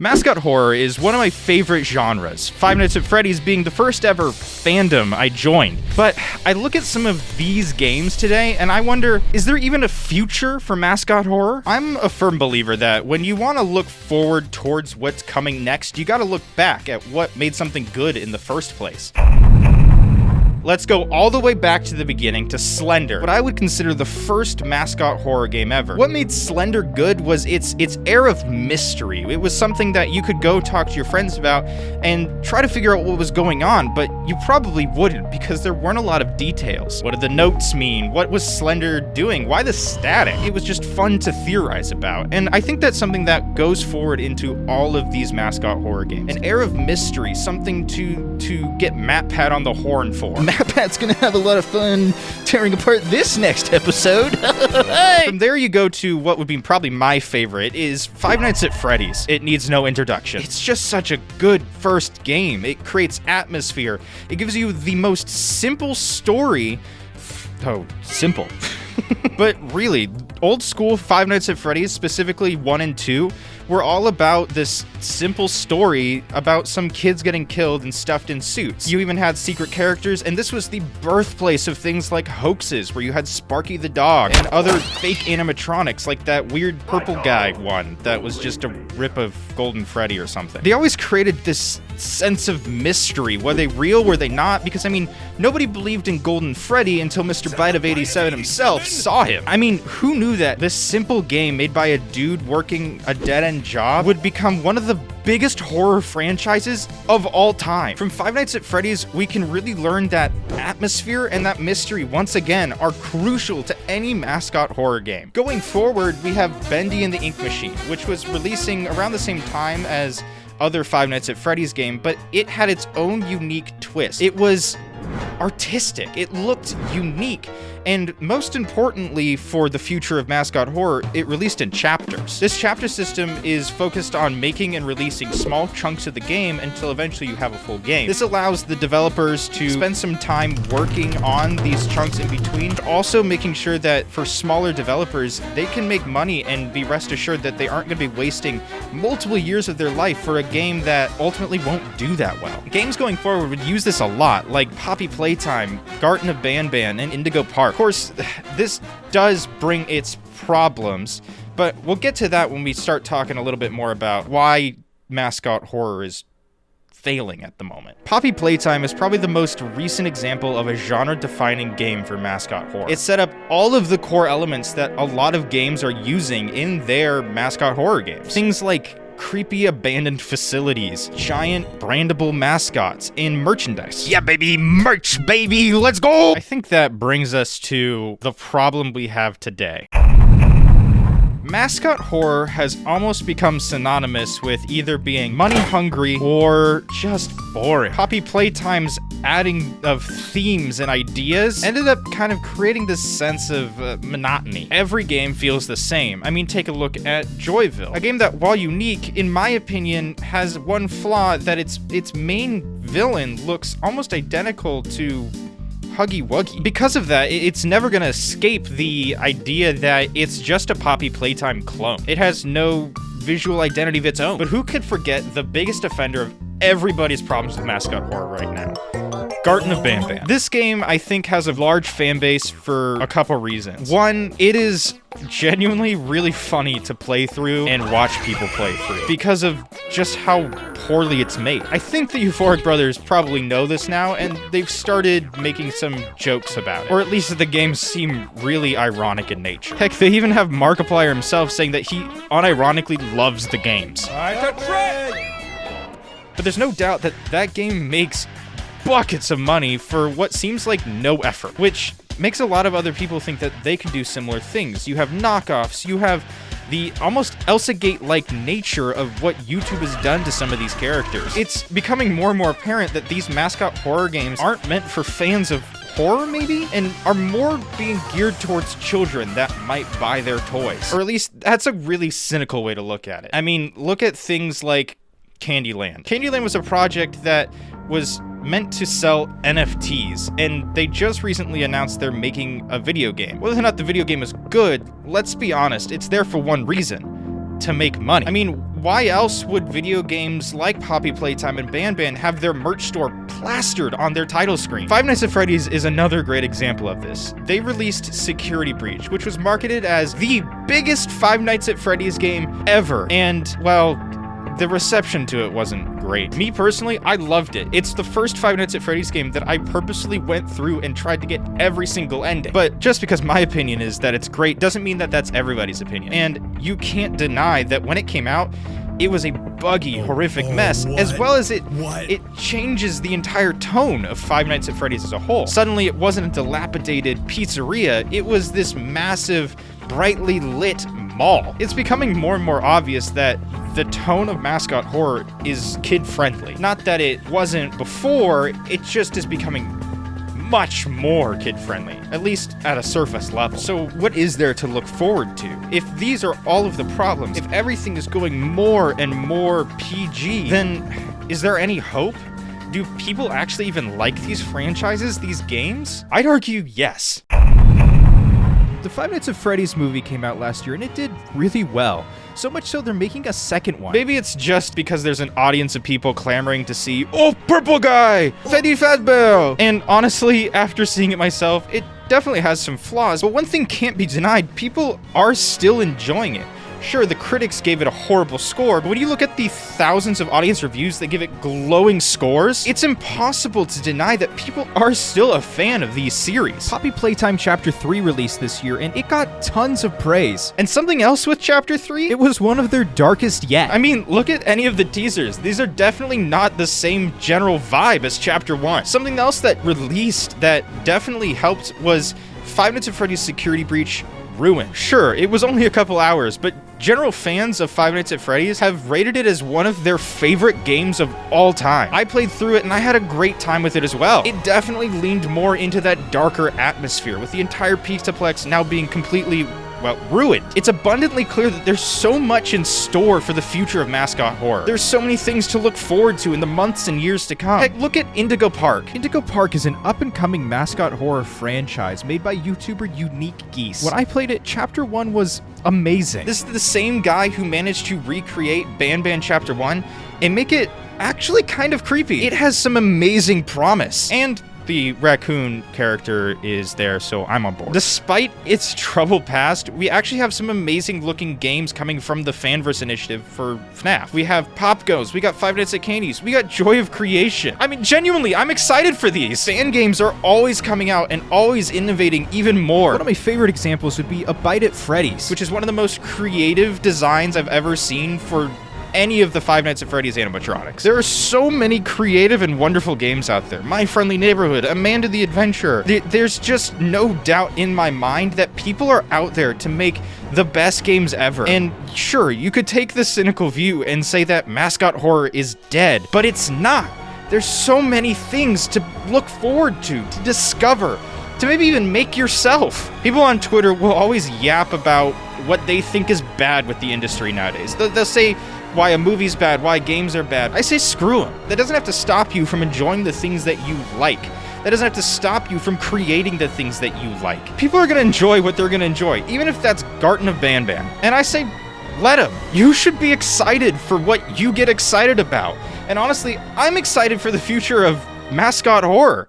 Mascot horror is one of my favorite genres, Five Nights at Freddy's being the first ever fandom I joined. But I look at some of these games today and I wonder, is there even a future for mascot horror? I'm a firm believer that when you want to look forward towards what's coming next, you gotta look back at what made something good in the first place. Let's go all the way back to the beginning to Slender, what I would consider the first mascot horror game ever. What made Slender good was its air of mystery. It was something that you could go talk to your friends about and try to figure out what was going on, but you probably wouldn't because there weren't a lot of details. What did the notes mean? What was Slender doing? Why the static? It was just fun to theorize about, and I think that's something that goes forward into all of these mascot horror games. An air of mystery, something to get MatPat on the horn for. MatPat's gonna have a lot of fun tearing apart this next episode. From there you go to what would be probably my favorite is Five Nights at Freddy's. It needs no introduction. It's just such a good first game. It creates atmosphere. It gives you the most simple story. Oh, simple. But really, old school Five Nights at Freddy's, specifically 1 and 2, were all about this simple story about some kids getting killed and stuffed in suits. You even had secret characters, and this was the birthplace of things like hoaxes, where you had Sparky the dog and other fake animatronics, like that weird purple guy one that was just a rip of Golden Freddy or something. They always created this sense of mystery. Were they real? Were they not? Because, I mean, nobody believed in Golden Freddy until Mr. Bite of 87 himself saw him. I mean, who knew that this simple game made by a dude working a dead-end job would become one of the biggest horror franchises of all time? From Five Nights at Freddy's, we can really learn that atmosphere and that mystery, once again, are crucial to any mascot horror game. Going forward, we have Bendy and the Ink Machine, which was releasing around the same time as other Five Nights at Freddy's game, but it had its own unique twist. It was artistic, it looked unique, and most importantly for the future of mascot horror, it released in chapters. This chapter system is focused on making and releasing small chunks of the game until eventually you have a full game. This allows the developers to spend some time working on these chunks in between, also making sure that for smaller developers, they can make money and be rest assured that they aren't going to be wasting multiple years of their life for a game that ultimately won't do that well. Games going forward would use this a lot, like Poppy Playtime, Garten of BanBan, and Indigo Park. Of course, this does bring its problems, but we'll get to that when we start talking a little bit more about why mascot horror is failing at the moment. Poppy Playtime is probably the most recent example of a genre-defining game for mascot horror. It set up all of the core elements that a lot of games are using in their mascot horror games. Things like creepy abandoned facilities, giant brandable mascots, and merchandise. Yeah, baby, merch, baby, let's go! I think that brings us to the problem we have today. Mascot horror has almost become synonymous with either being money-hungry or just boring. Poppy Playtime's adding of themes and ideas ended up kind of creating this sense of monotony. Every game feels the same. I mean, take a look at Joyville, a game that, while unique, in my opinion, has one flaw, that its main villain looks almost identical to Huggy Wuggy. Because of that, it's never gonna escape the idea that it's just a Poppy Playtime clone. It has no visual identity of its own. But who could forget the biggest offender of everybody's problems with mascot horror right now? Garten of BanBan. This game, I think, has a large fan base for a couple reasons. One, it is genuinely really funny to play through and watch people play through because of just how poorly it's made. I think the Euphoric brothers probably know this now, and they've started making some jokes about it. Or at least the games seem really ironic in nature. Heck, they even have Markiplier himself saying that he unironically loves the games. But there's no doubt that that game makes buckets of money for what seems like no effort, which makes a lot of other people think that they can do similar things. You have knockoffs, you have the almost Elsa Gate-like nature of what YouTube has done to some of these characters. It's becoming more and more apparent that these mascot horror games aren't meant for fans of horror, maybe, and are more being geared towards children that might buy their toys. Or at least, that's a really cynical way to look at it. I mean, look at things like Candyland. Candyland was a project that was meant to sell NFTs, and they just recently announced they're making a video game. Whether or not the video game is good, let's be honest, it's there for one reason: to make money. I mean, why else would video games like Poppy Playtime and BanBan have their merch store plastered on their title screen? Five Nights at Freddy's is another great example of this. They released Security Breach, which was marketed as the biggest Five Nights at Freddy's game ever, and, well, the reception to it wasn't great. Me personally, I loved it. It's the first Five Nights at Freddy's game that I purposely went through and tried to get every single ending. But just because my opinion is that it's great doesn't mean that that's everybody's opinion. And you can't deny that when it came out, it was a buggy, horrific mess, as well as it changes the entire tone of Five Nights at Freddy's as a whole. Suddenly, it wasn't a dilapidated pizzeria, it was this massive, brightly lit mall. It's becoming more and more obvious that the tone of Mascot horror is kid-friendly. Not that it wasn't before, it just is becoming much more kid-friendly, at least at a surface level. So what is there to look forward to? If these are all of the problems, if everything is going more and more PG, then is there any hope? Do people actually even like these franchises, these games? I'd argue yes. The Five Nights at Freddy's movie came out last year, and it did really well. So much so they're making a second one. Maybe it's just because there's an audience of people clamoring to see, oh, purple guy, Freddy Fazbear. And honestly, after seeing it myself, it definitely has some flaws, but one thing can't be denied, people are still enjoying it. Sure, the critics gave it a horrible score, but when you look at the thousands of audience reviews that give it glowing scores, it's impossible to deny that people are still a fan of these series. Poppy Playtime Chapter 3 released this year, and it got tons of praise. And something else with Chapter 3? It was one of their darkest yet. I mean, look at any of the teasers. These are definitely not the same general vibe as Chapter 1. Something else that released that definitely helped was Five Nights at Freddy's Security Breach Ruin. Sure, it was only a couple hours, but general fans of Five Nights at Freddy's have rated it as one of their favorite games of all time. I played through it and I had a great time with it as well. It definitely leaned more into that darker atmosphere, with the entire Pizzaplex now being completely, well, ruined. It's abundantly clear that there's so much in store for the future of Mascot horror. There's so many things to look forward to in the months and years to come. Heck, look at Indigo Park. Indigo Park is an up-and-coming Mascot horror franchise made by YouTuber Unique Geese. When I played it, Chapter 1 was amazing. This is the same guy who managed to recreate BanBan Chapter 1 and make it actually kind of creepy. It has some amazing promise. And the raccoon character is there, so I'm on board. Despite its troubled past, we actually have some amazing looking games coming from the Fanverse initiative for FNAF. We have Pop Goes, we got Five Nights at Candy's, we got Joy of Creation. I mean, genuinely, I'm excited for these. Fan games are always coming out and always innovating even more. One of my favorite examples would be A Bite at Freddy's, which is one of the most creative designs I've ever seen for any of the Five Nights at Freddy's animatronics. There are so many creative and wonderful games out there. My Friendly Neighborhood, Amanda the Adventurer. There's just no doubt in my mind that people are out there to make the best games ever. And sure, you could take the cynical view and say that Mascot horror is dead, but it's not. There's so many things to look forward to discover, to maybe even make yourself. People on Twitter will always yap about what they think is bad with the industry nowadays. They'll say why a movie's bad, why games are bad. I say screw them. That doesn't have to stop you from enjoying the things that you like. That doesn't have to stop you from creating the things that you like. People are gonna enjoy what they're gonna enjoy, even if that's Garten of BanBan. And I say, let them. You should be excited for what you get excited about. And honestly, I'm excited for the future of Mascot horror.